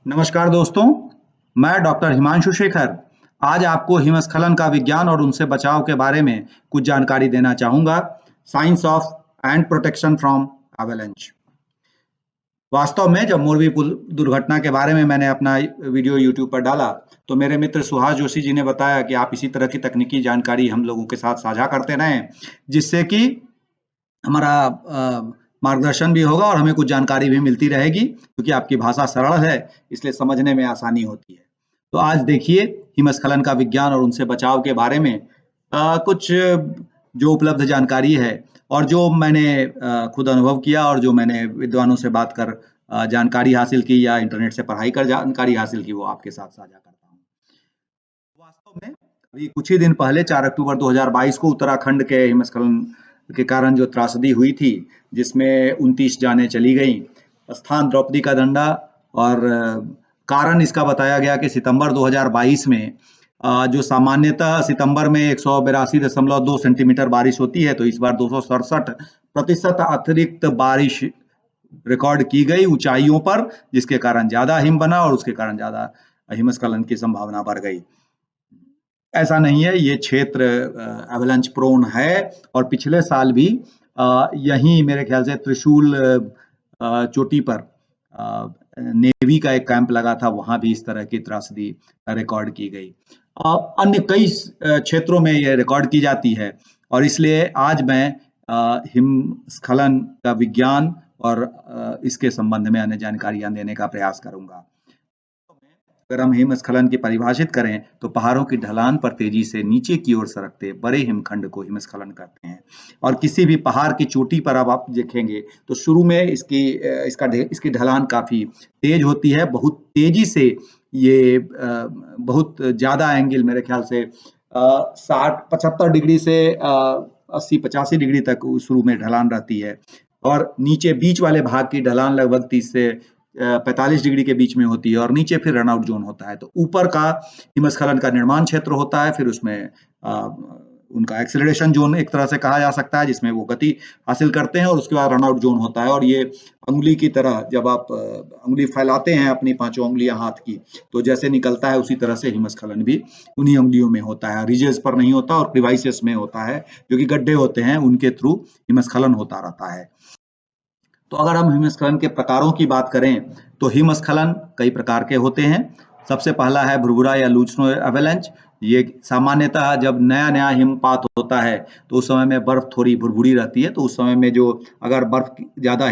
नमस्कार दोस्तों, मैं डॉक्टर हिमांशु शेखर आज आपको हिमस्खलन का विज्ञान और उनसे बचाव के बारे में कुछ जानकारी देना चाहूँगा। Science of and protection from avalanche. वास्तव में जब मोरबी पुल दुर्घटना के बारे में मैंने अपना वीडियो यूट्यूब पर डाला, तो मेरे मित्र सुहास जोशी जी ने बताया कि आप इसी तरह की तकनीकी जानकारी हम लोगों के साथ साझा करते रहें, जिससे कि हमारा मार्गदर्शन भी होगा और हमें कुछ जानकारी भी मिलती रहेगी, क्योंकि आपकी भाषा सरल है, इसलिए समझने में आसानी होती है। तो आज देखिए हिमस्खलन का विज्ञान और उनसे बचाव के बारे में कुछ जो उपलब्ध जानकारी है और जो मैंने खुद अनुभव किया और जो मैंने विद्वानों से बात कर जानकारी हासिल की या इंटरनेट से पढ़ाई कर जानकारी हासिल की, वो आपके साथ साझा करता हूँ। वास्तव में अभी कुछ ही दिन पहले 4 अक्टूबर 2022 को उत्तराखंड के हिमस्खलन के कारण जो त्रासदी हुई थी, जिसमें 29 जानें चली गईं, स्थान द्रौपदी का दंडा और कारण इसका बताया गया कि सितंबर 2022 में जो सामान्यतः सितंबर में 182.2 सेंटीमीटर बारिश होती है, तो इस बार 267% अतिरिक्त बारिश रिकॉर्ड की गई ऊंचाइयों पर, जिसके कारण ज्यादा हिम बना और उसके कारण ज्यादा हिमस्खलन की संभावना बढ़ गई। ऐसा नहीं है, ये क्षेत्र एवलांच प्रोन है और पिछले साल भी यहीं मेरे ख्याल से त्रिशूल चोटी पर नेवी का एक कैंप लगा था, वहां भी इस तरह की त्रासदी रिकॉर्ड की गई। अन्य कई क्षेत्रों में ये रिकॉर्ड की जाती है और इसलिए आज मैं हिमस्खलन का विज्ञान और इसके संबंध में अन्य जानकारियां देने का प्रयास करूंगा। अगर हम हिमस्खलन की परिभाषित करें तो पहाड़ों की ढलान पर तेजी से नीचे की ओर सरकते बड़े हिमखंड को हिमस्खलन कहते हैं। और किसी भी पहाड़ की चोटी पर अब आप देखेंगे तो शुरू में इसकी ढलान काफी तेज होती है, बहुत तेजी से ये बहुत ज्यादा एंगल, मेरे ख्याल से 60-75 डिग्री से 80-85 डिग्री तक शुरू में ढलान रहती है और नीचे बीच वाले भाग की ढलान लगभग 30 से 45 डिग्री के बीच में होती है और नीचे फिर रनआउट जोन होता है। तो ऊपर का हिमस्खलन का निर्माण क्षेत्र होता है, फिर उसमें उनका एक्सेलरेशन जोन एक तरह से कहा जा सकता है, जिसमें वो गति हासिल करते हैं और उसके बाद रनआउट जोन होता है। और ये अंगुली की तरह जब आप अंगुली फैलाते हैं अपनी 5 उंगलियां हाथ की, तो जैसे निकलता है उसी तरह से हिमस्खलन भी उन्हीं उंगलियों में होता है, रिजेस पर नहीं होता और क्रिवाइसेस में होता है, जो कि गड्ढे होते हैं, उनके थ्रू हिमस्खलन होता रहता है। तो अगर हम हिमस्खलन के प्रकारों की बात करें तो हिमस्खलन कई प्रकार के होते हैं। सबसे पहला है भुरभुरा या लूज स्नो एवलांच। ये सामान्यतः जब नया नया हिमपात होता है तो उस समय में बर्फ थोड़ी भुरभुरी रहती है, तो उस समय में जो अगर बर्फ ज्यादा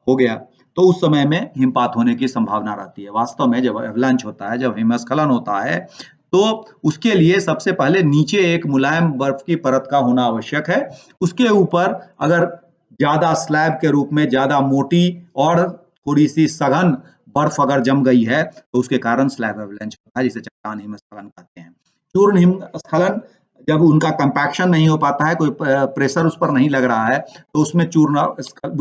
हो गया तो उस समय में हिमपात होने की संभावना रहती है। वास्तव में जब एवलांच होता है, जब हिमस्खलन होता है, तो उसके लिए सबसे पहले नीचे एक मुलायम बर्फ की परत का होना आवश्यक है। उसके ऊपर अगर ज्यादा स्लैब के रूप में ज्यादा मोटी और थोड़ी सी सघन बर्फ अगर जम गई है तो उसके कारण स्लैब एवलांच होता है, जिसे चट्टान हिमस्खलन कहते हैं। चूर्ण हिमस्खलन जब उनका कंपैक्शन नहीं हो पाता है, कोई प्रेशर उस पर नहीं लग रहा है, तो उसमें चूर्ण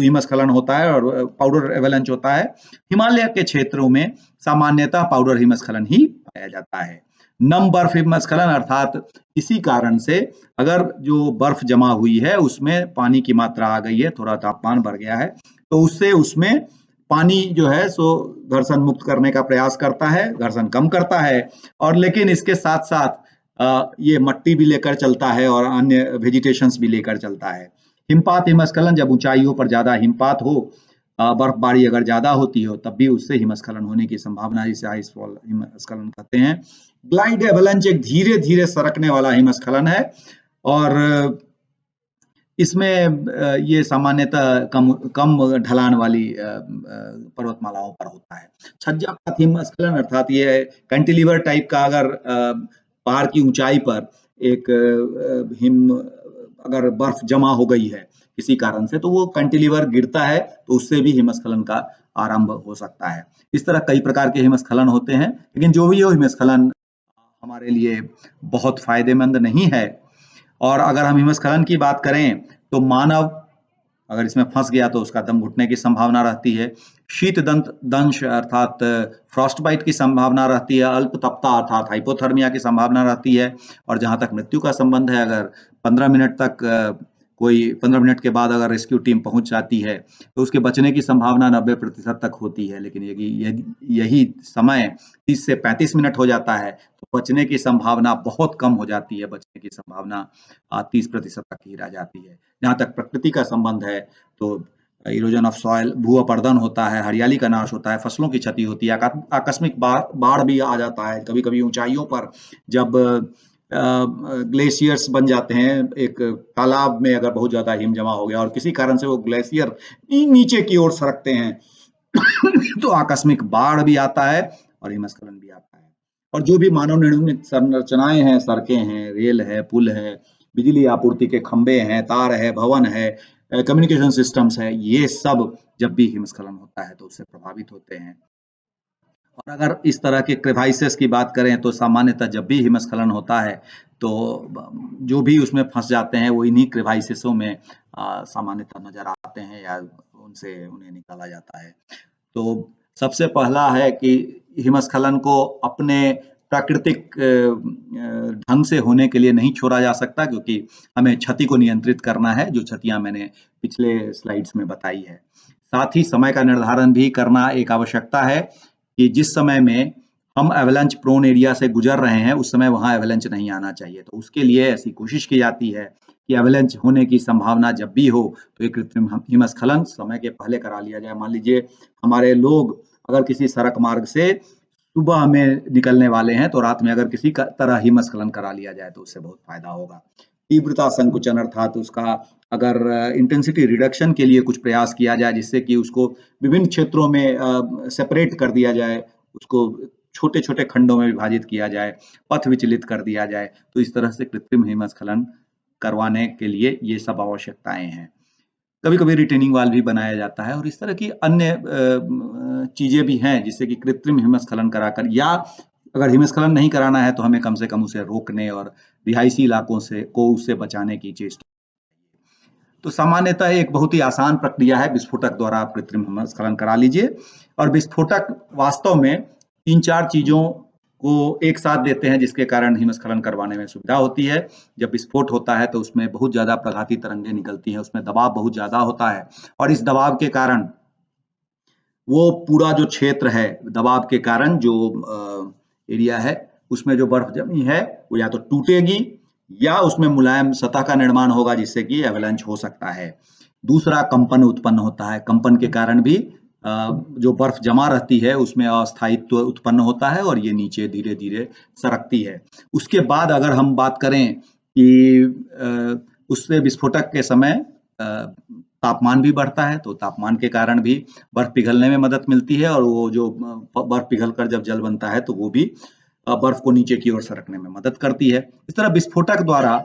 हिमस्खलन होता है और पाउडर एवलांच होता है। हिमालय के क्षेत्रों में सामान्यतः पाउडर हिमस्खलन ही पाया जाता है। नम बर्फ हिमस्खलन अर्थात इसी कारण से अगर जो बर्फ जमा हुई है उसमें पानी की मात्रा आ गई है, थोड़ा तापमान बढ़ गया है, तो उससे उसमें पानी जो है सो घर्षण मुक्त करने का प्रयास करता है, घर्षण कम करता है, और लेकिन इसके साथ साथ ये मट्टी भी लेकर चलता है और अन्य वेजिटेशंस भी लेकर चलता है। हिमपात हिमस्खलन जब ऊंचाइयों पर ज्यादा हिमपात हो, बर्फबारी अगर ज्यादा होती हो, तब भी उससे हिमस्खलन होने की संभावना, जिसे आइस फॉल हिमस्खलन कहते हैं। ग्लाइड एवलांच एक धीरे धीरे सरकने वाला हिमस्खलन है और इसमें ये सामान्यतः कम कम ढलान वाली पर्वतमालाओं पर होता है। छज्जापात हिमस्खलन अर्थात ये कैंटिलीवर टाइप का, अगर पहाड़ की ऊंचाई पर एक हिम अगर बर्फ जमा हो गई है किसी कारण से, तो वो कैंटिलीवर गिरता है, तो उससे भी हिमस्खलन का आरंभ हो सकता है। इस तरह कई प्रकार के हिमस्खलन होते हैं, लेकिन जो भी हो हिमस्खलन हमारे लिए बहुत फायदेमंद नहीं है। और अगर हम हिमस्खलन की बात करें तो मानव अगर इसमें फंस गया तो उसका दम घुटने की संभावना रहती है। शीत दंश अर्थात फ्रॉस्ट बाइट की संभावना रहती है। अल्प तपता अर्थात हाइपोथर्मिया की संभावना रहती है। और जहां तक मृत्यु का संबंध है, अगर 15 मिनट तक कोई 15 मिनट के बाद अगर रेस्क्यू टीम पहुंच जाती है तो उसके बचने की संभावना 90% तक होती है, लेकिन यही समय 30 से 35 मिनट हो जाता है तो बचने की संभावना बहुत कम हो जाती है। बचने की संभावना 30% तक ही रह जाती है। जहाँ तक प्रकृति का संबंध है तो इरोजन ऑफ सॉइल, भू अपरदन होता है, हरियाली का नाश होता है, फसलों की क्षति होती है, आकस्मिक बाढ़ भी आ जाता है। कभी-कभी ऊंचाइयों पर जब ग्लेशियर्स बन जाते हैं, एक तालाब में अगर बहुत ज़्यादा हिम जमा हो गया और किसी कारण से वो ग्लेशियर नीचे की ओर सरकते हैं तो आकस्मिक बाढ़ भी आता है और हिमस्खलन भी आता है। और जो भी मानव निर्मित संरचनाएं हैं, सड़कें हैं, रेल है, पुल है, बिजली आपूर्ति के खंभे हैं, तार है, भवन है, कम्युनिकेशन सिस्टम्स है, ये सब जब भी हिमस्खलन होता है तो उससे प्रभावित होते हैं। और अगर इस तरह के क्रेवाइसेस की बात करें तो सामान्यतः जब भी हिमस्खलन होता है तो जो भी उसमें फंस जाते हैं वो इन्हीं क्रेवाइसेसों में सामान्यतः नजर आते हैं या उनसे उन्हें निकाला जाता है। तो सबसे पहला है कि हिमस्खलन को अपने प्राकृतिक ढंग से होने के लिए नहीं छोड़ा जा सकता, क्योंकि हमें क्षति को नियंत्रित करना है, जो क्षतियां मैंने पिछले स्लाइड्स में बताई है। साथ ही समय का निर्धारण भी करना एक आवश्यकता है कि जिस समय में हम एवलांच प्रोन एरिया से गुजर रहे हैं उस समय वहां एवलांच नहीं आना चाहिए। तो उसके लिए ऐसी कोशिश की जाती है कि एवलांच होने की संभावना जब भी हो तो एक कृत्रिम हिमस्खलन समय के पहले करा लिया जाए। मान लीजिए हमारे लोग अगर किसी सड़क मार्ग से सुबह में निकलने वाले हैं तो रात में अगर किसी का तरह हिमस्खलन करा लिया जाए तो उससे बहुत फायदा होगा। तीव्रता संकुचन अर्थात उसका अगर इंटेंसिटी रिडक्शन के लिए कुछ प्रयास किया जाए जिससे कि उसको विभिन्न क्षेत्रों में सेपरेट कर दिया जाए, उसको छोटे-छोटे खंडों में विभाजित किया जाए, पथ विचलित कर दिया जाए, तो इस तरह से कृत्रिम हिमस्खलन करवाने के लिए ये सब आवश्यकताएं हैं। कभी-कभी रिटेनिंग वाल भी बनाया जाता है और इस तरह की अन्य चीजें भी हैं जिससे कि कृत्रिम हिमस्खलन कराकर, या अगर हिमस्खलन नहीं कराना है तो हमें कम से कम उसे रोकने और रिहायशी इलाकों से उससे बचाने की चेष्टा। तो सामान्यतः एक बहुत ही आसान प्रक्रिया है, विस्फोटक द्वारा आप कृत्रिम हिमस्खलन करा लीजिए। और विस्फोटक वास्तव में 3-4 चीजों को एक साथ देते हैं जिसके कारण हिमस्खलन करवाने में सुविधा होती है। जब विस्फोट होता है तो उसमें बहुत ज्यादा प्रघाती तरंगें निकलती हैं, उसमें दबाव बहुत ज्यादा होता है और इस दबाव के कारण वो पूरा जो क्षेत्र है, दबाव के कारण जो एरिया है उसमें जो बर्फ जमी है वो या तो टूटेगी या उसमें मुलायम सतह का निर्माण होगा जिससे कि एवलांच हो सकता है। दूसरा, कंपन उत्पन्न होता है। कंपन के कारण भी जो बर्फ जमा रहती है उसमें अस्थायित्व उत्पन्न होता है और ये नीचे धीरे धीरे सरकती है। उसके बाद अगर हम बात करें कि उससे विस्फोटक के समय तापमान भी बढ़ता है, तो तापमान के कारण भी बर्फ पिघलने में मदद मिलती है और वो जो बर्फ पिघल कर जब जल बनता है तो वो भी बर्फ को नीचे की ओर सरकने में मदद करती है। इस तरह विस्फोटक द्वारा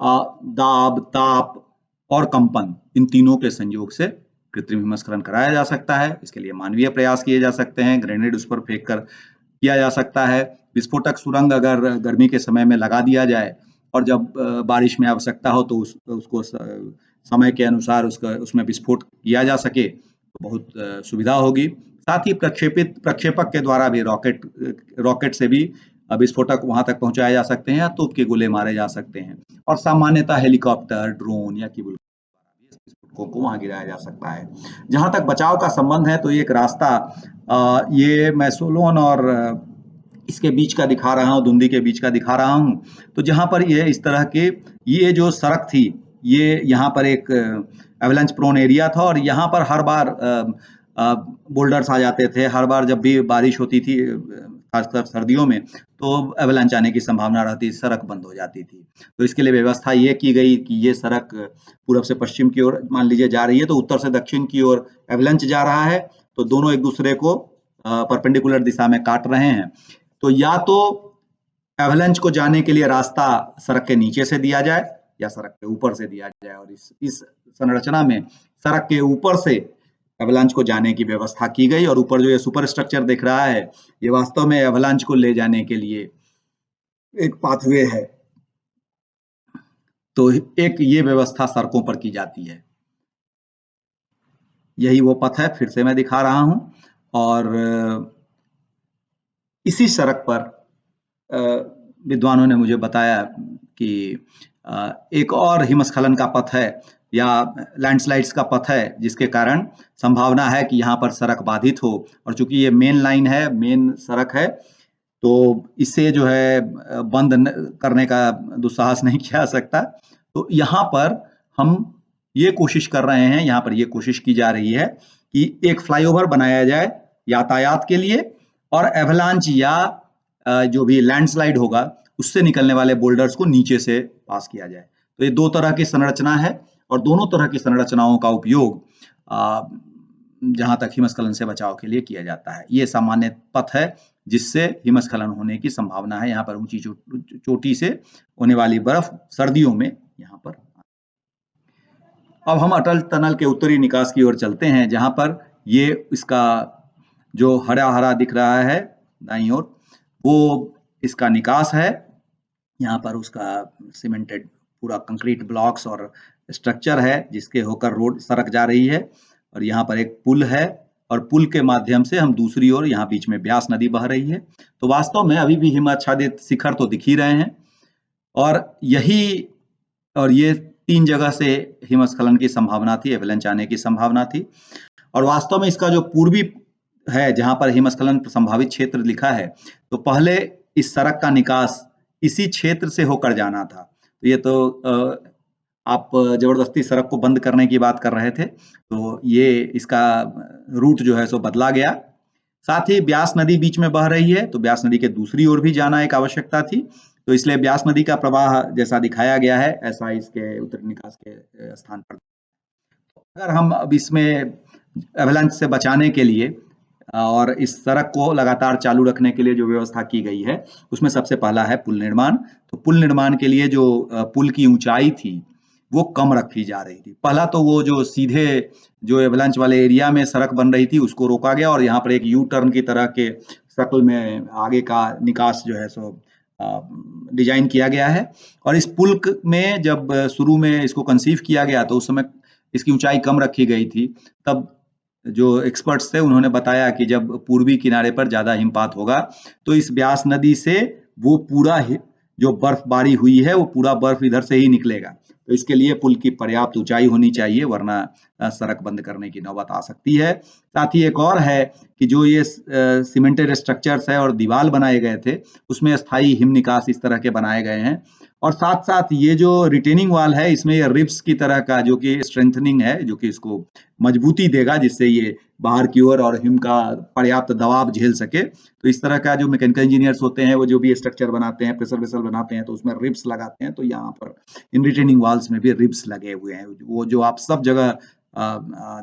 दाब, ताप और कंपन, इन तीनों के संयोग से कृत्रिम हिमस्खलन कराया जा सकता है। इसके लिए मानवीय प्रयास किए जा सकते हैं, ग्रेनेड उस पर फेंक कर किया जा सकता है। विस्फोटक सुरंग अगर गर्मी के समय में लगा दिया जाए और जब बारिश में आवश्यकता हो तो उसको समय के अनुसार उसमें विस्फोट किया जा सके तो बहुत सुविधा होगी। साथ ही प्रक्षेपक के द्वारा भी रॉकेट से भी विस्फोटक वहां तक पहुंचाए जा सकते हैं या तोप के गोले मारे जा सकते हैं। और सामान्यतः हेलीकॉप्टर, ड्रोन या केबल विस्फोटकों को वहां गिराया जा सकता है। जहां तक बचाव का संबंध है तो एक रास्ता ये मैं सोलोन और इसके बीच का दिखा रहा हूँ, धुंधी के बीच का दिखा रहा हूँ। तो जहां पर ये इस तरह के ये जो सड़क थी, ये यहाँ पर एक एवलांच प्रोन एरिया था और यहाँ पर हर बार बोल्डर्स आ जाते थे। हर बार जब भी बारिश होती थी खासकर सर्दियों में तो एवलांच आने की संभावना रहती, सड़क बंद हो जाती थी। तो इसके लिए व्यवस्था ये की गई कि ये सड़क पूरब से पश्चिम की ओर मान लीजिए जा रही है तो उत्तर से दक्षिण की ओर एवलांच जा रहा है, तो दोनों एक दूसरे को परपेंडिकुलर दिशा में काट रहे हैं। तो या तो एवलांच को जाने के लिए रास्ता सड़क के नीचे से दिया जाए या सड़क के ऊपर से दिया जाए, और इस संरचना में सड़क के ऊपर से एवलांच को जाने की व्यवस्था की गई। और ऊपर जो ये सुपर स्ट्रक्चर दिख रहा है ये वास्तव में एवलांच को ले जाने के लिए एक पाथवे है। तो एक ये व्यवस्था सड़कों पर की जाती है। यही वो पथ है, फिर से मैं दिखा रहा हूं। और इसी सड़क पर विद्वानों ने मुझे बताया कि एक और हिमस्खलन का पथ है या लैंडस्लाइड्स का पथ है, जिसके कारण संभावना है कि यहाँ पर सड़क बाधित हो। और चूंकि ये मेन लाइन है, मेन सड़क है, तो इसे जो है बंद करने का दुस्साहस नहीं किया जा सकता। तो यहाँ पर हम ये कोशिश कर रहे हैं, यहाँ पर ये कोशिश की जा रही है कि एक फ्लाईओवर बनाया जाए यातायात के लिए, और एवलांच या जो भी लैंडस्लाइड होगा उससे निकलने वाले बोल्डर्स को नीचे से पास किया जाए। तो ये दो तरह की संरचना है, और दोनों तरह की संरचनाओं का उपयोग जहां तक हिमस्खलन से बचाव के लिए किया जाता है। ये सामान्य पथ है जिससे हिमस्खलन होने की संभावना है। यहाँ पर ऊंची चोटी से होने वाली बर्फ सर्दियों में यहाँ पर। अब हम अटल टनल के उत्तरी निकास की ओर चलते हैं, जहां पर ये इसका जो हरा हरा दिख रहा है दाईं ओर, वो इसका निकास है। यहाँ पर उसका सीमेंटेड पूरा कंक्रीट ब्लॉक्स और स्ट्रक्चर है जिसके होकर रोड सड़क जा रही है, और यहाँ पर एक पुल है, और पुल के माध्यम से हम दूसरी ओर, यहाँ बीच में ब्यास नदी बह रही है। तो वास्तव में अभी भी हिम आच्छादित शिखर तो दिख ही रहे हैं, और ये 3 जगह से हिमस्खलन की संभावना थी, एवलांच आने की संभावना थी। और वास्तव में इसका जो पूर्वी है, जहां पर हिमस्खलन संभावित क्षेत्र लिखा है, तो पहले इस सड़क का निकास इसी क्षेत्र से होकर जाना था। ये तो आप जबरदस्ती सड़क को बंद करने की बात कर रहे थे, तो ये इसका रूट जो है सो बदला गया। साथ ही ब्यास नदी बीच में बह रही है, तो ब्यास नदी के दूसरी ओर भी जाना एक आवश्यकता थी। तो इसलिए ब्यास नदी का प्रवाह जैसा दिखाया गया है, ऐसा इसके उत्तरी निकास के स्थान पर। अगर हम अब इसमें एवलांच से बचाने के लिए और इस सड़क को लगातार चालू रखने के लिए जो व्यवस्था की गई है, उसमें सबसे पहला है पुल निर्माण। तो पुल निर्माण के लिए जो पुल की ऊंचाई थी वो कम रखी जा रही थी। पहला तो वो जो सीधे जो एवलांच वाले एरिया में सड़क बन रही थी उसको रोका गया, और यहाँ पर एक यू टर्न की तरह के शक्ल में आगे का निकास जो है सो डिजाइन किया गया है। और इस पुल में जब शुरू में इसको कंसीव किया गया तो उस समय इसकी ऊंचाई कम रखी गई थी। तब जो एक्सपर्ट्स थे उन्होंने बताया कि जब पूर्वी किनारे पर ज्यादा हिमपात होगा तो इस ब्यास नदी से वो पूरा जो बर्फबारी हुई है वो पूरा बर्फ इधर से ही निकलेगा। तो इसके लिए पुल की पर्याप्त ऊंचाई होनी चाहिए, वरना सड़क बंद करने की नौबत आ सकती है। साथ ही एक और है कि जो ये सीमेंटेड स्ट्रक्चर्स है और दीवार बनाए गए थे, उसमें स्थायी हिम निकास इस तरह के बनाए गए हैं। और साथ साथ ये जो रिटेनिंग वाल है, इसमें ये रिब्स की तरह का जो कि स्ट्रेंथनिंग है, जो कि इसको मजबूती देगा, जिससे ये बाहर की ओर और हिम का पर्याप्त दबाव झेल सके। तो इस तरह का जो मैकेनिकल इंजीनियर्स होते हैं वो जो भी स्ट्रक्चर बनाते हैं, प्रेशर वेसल बनाते हैं, तो उसमें रिब्स लगाते हैं। तो यहाँ पर इन रिटेनिंग वाल्स में भी रिब्स लगे हुए हैं, वो जो आप सब जगह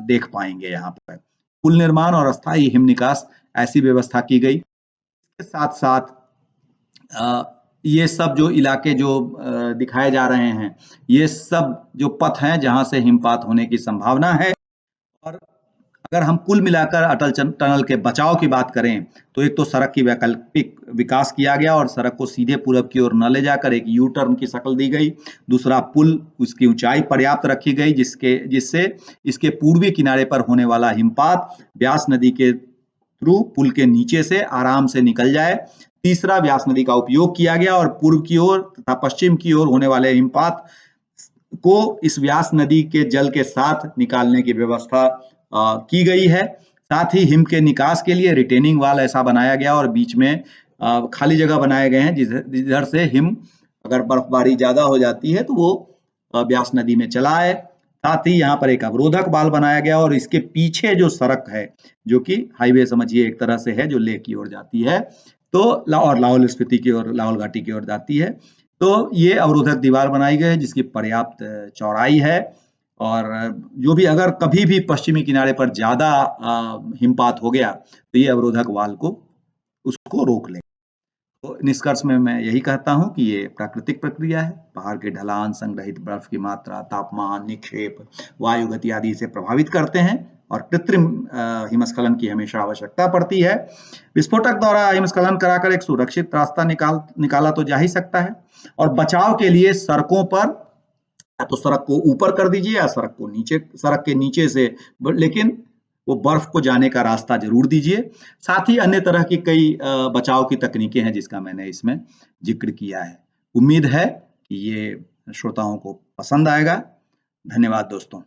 देख पाएंगे। यहाँ पर पुल निर्माण और अस्थायी हिम निकास ऐसी व्यवस्था की गई। इसके साथ साथ ये सब जो इलाके जो दिखाए जा रहे हैं, ये सब जो पथ हैं जहां से हिमपात होने की संभावना है। और अगर हम कुल मिलाकर अटल टनल के बचाव की बात करें, तो एक तो सड़क की वैकल्पिक विकास किया गया और सड़क को सीधे पूरब की ओर न ले जाकर एक यू टर्न की शक्ल दी गई। दूसरा, पुल, उसकी ऊंचाई पर्याप्त रखी गई जिससे इसके पूर्वी किनारे पर होने वाला हिमपात ब्यास नदी के थ्रू पुल के नीचे से आराम से निकल जाए। तीसरा, व्यास नदी का उपयोग किया गया और पूर्व की ओर तथा पश्चिम की ओर होने वाले हिमपात को इस व्यास नदी के जल के साथ निकालने की व्यवस्था की गई है। साथ ही हिम के निकास के लिए रिटेनिंग वाल ऐसा बनाया गया और बीच में खाली जगह बनाए गए हैं जिधर से हिम, अगर बर्फबारी ज्यादा हो जाती है तो वो ब्यास नदी में चला आए। साथ ही यहाँ पर एक अवरोधक वाल बनाया गया और इसके पीछे जो सड़क है, जो कि हाईवे समझिए एक तरह से है, जो लेह की ओर जाती है, तो और लाहौल स्पीति की ओर, लाहौल घाटी की ओर जाती है, तो ये अवरोधक दीवार बनाई गई है जिसकी पर्याप्त चौड़ाई है। और जो भी अगर कभी भी पश्चिमी किनारे पर ज्यादा हिमपात हो गया तो ये अवरोधक वाल को उसको रोक ले। तो निष्कर्ष में मैं यही कहता हूं कि ये प्राकृतिक प्रक्रिया है। पहाड़ के ढलान, संग्रहित बर्फ की मात्रा, तापमान, निक्षेप, वायु गति आदि इसे प्रभावित करते हैं और कृत्रिम हिमस्खलन की हमेशा आवश्यकता पड़ती है। विस्फोटक द्वारा हिमस्खलन कराकर एक सुरक्षित रास्ता निकाला तो जा ही सकता है, और बचाव के लिए सड़कों पर या तो सड़क को ऊपर कर दीजिए या सड़क को नीचे, सड़क के नीचे से, लेकिन वो बर्फ को जाने का रास्ता जरूर दीजिए। साथ ही अन्य तरह की कई बचाव की तकनीकें हैं जिसका मैंने इसमें जिक्र किया है। उम्मीद है कि ये श्रोताओं को पसंद आएगा। धन्यवाद दोस्तों।